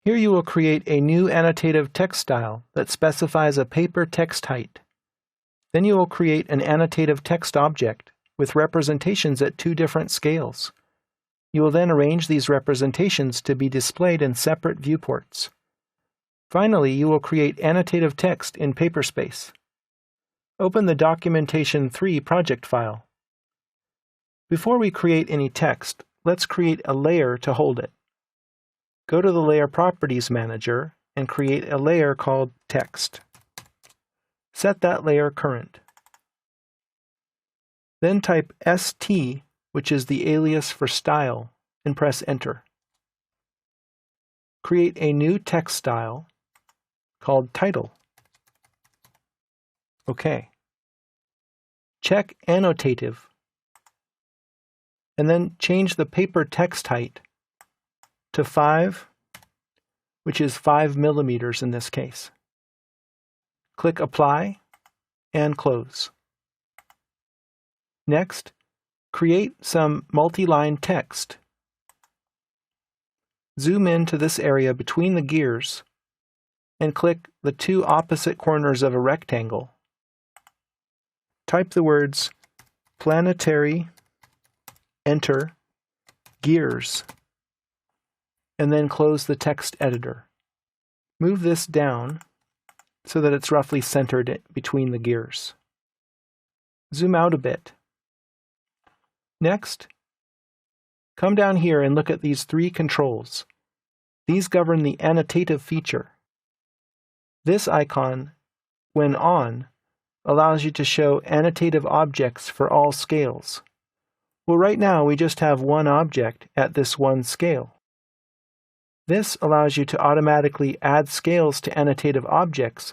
Here you will create a new annotative text style that specifies a paper text height. Then you will create an annotative text object with representations at 2 different scales. You will then arrange these representations to be displayed in separate viewports. Finally, you will create annotative text in Paperspace. Open the Documentation 3 project file. Before we create any text, let's create a layer to hold it. Go to the Layer Properties Manager and create a layer called Text. Set that layer current. Then type ST, which is the alias for style, and press Enter. Create a new text style called Title. OK. Check Annotative, and then change the paper text height to 5, which is 5 millimeters in this case. Click Apply and Close. Next, create some multiline text. Zoom in to this area between the gears and click the 2 opposite corners of a rectangle. Type the words planetary, enter, gears, and then close the text editor. Move this down so that it's roughly centered between the gears. Zoom out a bit. Next, come down here and look at these 3 controls. These govern the annotative feature. This icon, when on, allows you to show annotative objects for all scales. Well, right now we just have one object at this one scale. This allows you to automatically add scales to annotative objects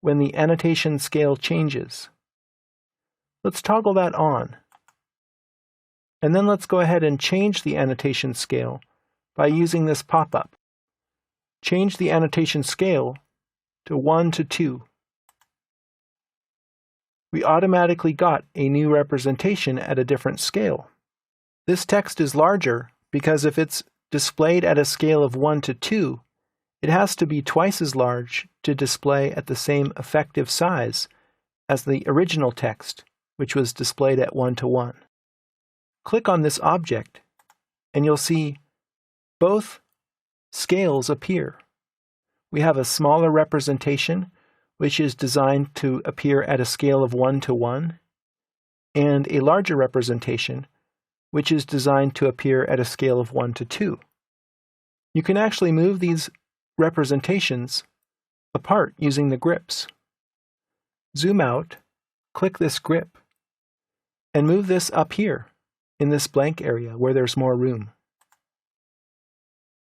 when the annotation scale changes. Let's toggle that on. And then let's go ahead and change the annotation scale by using this pop-up. Change the annotation scale to 1 to 2. We automatically got a new representation at a different scale. This text is larger because if it's displayed at a scale of 1 to 2, it has to be twice as large to display at the same effective size as the original text, which was displayed at 1 to 1. Click on this object, and you'll see both scales appear. We have a smaller representation, which is designed to appear at a scale of 1 to 1, and a larger representation, which is designed to appear at a scale of 1 to 2. You can actually move these representations apart using the grips. Zoom out, click this grip, and move this up here in this blank area where there's more room.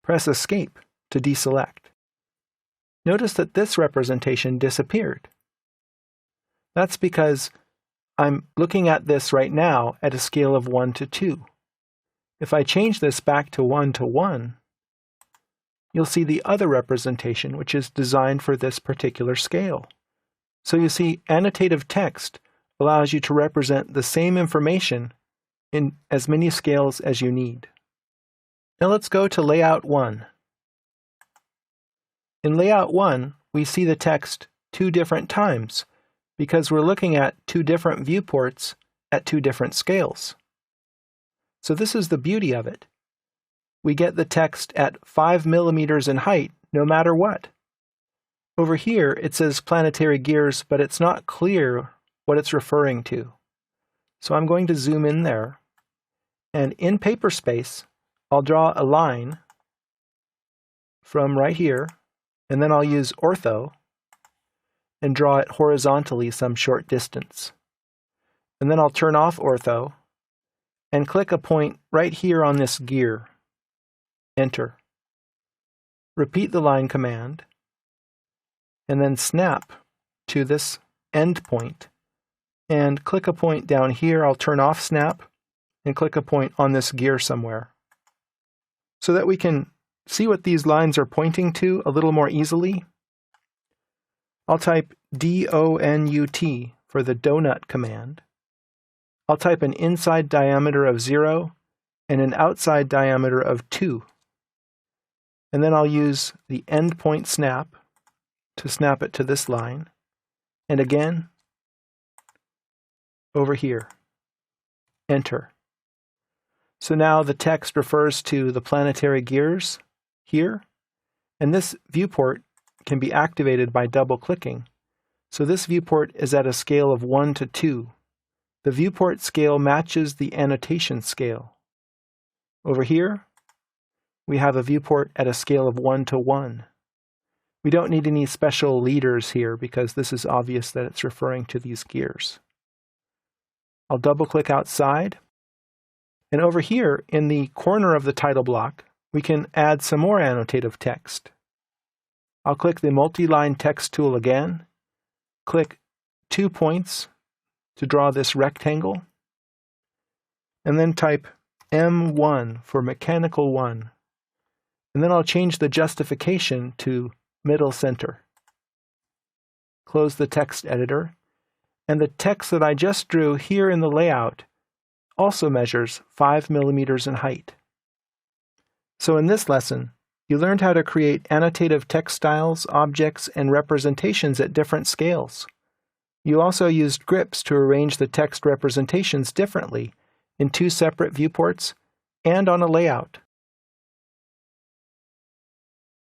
Press Escape to deselect. Notice that this representation disappeared. That's because I'm looking at this right now at a scale of 1 to 2. If I change this back to 1 to 1, you'll see the other representation, which is designed for this particular scale. So you see, annotative text allows you to represent the same information in as many scales as you need. Now let's go to Layout 1. In Layout 1, we see the text 2 different times because we're looking at 2 different viewports at 2 different scales. So this is the beauty of it. We get the text at 5 millimeters in height no matter what. Over here it says planetary gears, but it's not clear what it's referring to. So I'm going to zoom in there, and in Paperspace I'll draw a line from right here, and then I'll use ortho and draw it horizontally some short distance. And then I'll turn off ortho and click a point right here on this gear. Enter. Repeat the line command, and then snap to this end point, and click a point down here. I'll turn off snap and click a point on this gear somewhere so that we can see what these lines are pointing to a little more easily. I'll type DONUT for the donut command. I'll type an inside diameter of 0 and an outside diameter of 2. And then I'll use the endpoint snap to snap it to this line. And again, over here. Enter. So now the text refers to the planetary gears here, and this viewport can be activated by double-clicking. So this viewport is at a scale of 1 to 2. The viewport scale matches the annotation scale. Over here, we have a viewport at a scale of 1 to 1. We don't need any special leaders here because this is obvious that it's referring to these gears. I'll double-click outside. And over here, in the corner of the title block, we can add some more annotative text. I'll click the multiline text tool again, click 2 points to draw this rectangle, and then type M1 for mechanical 1. And then I'll change the justification to middle center. Close the text editor, and the text that I just drew here in the layout also measures 5 millimeters in height. So in this lesson, you learned how to create annotative text styles, objects, and representations at different scales. You also used grips to arrange the text representations differently in 2 separate viewports and on a layout.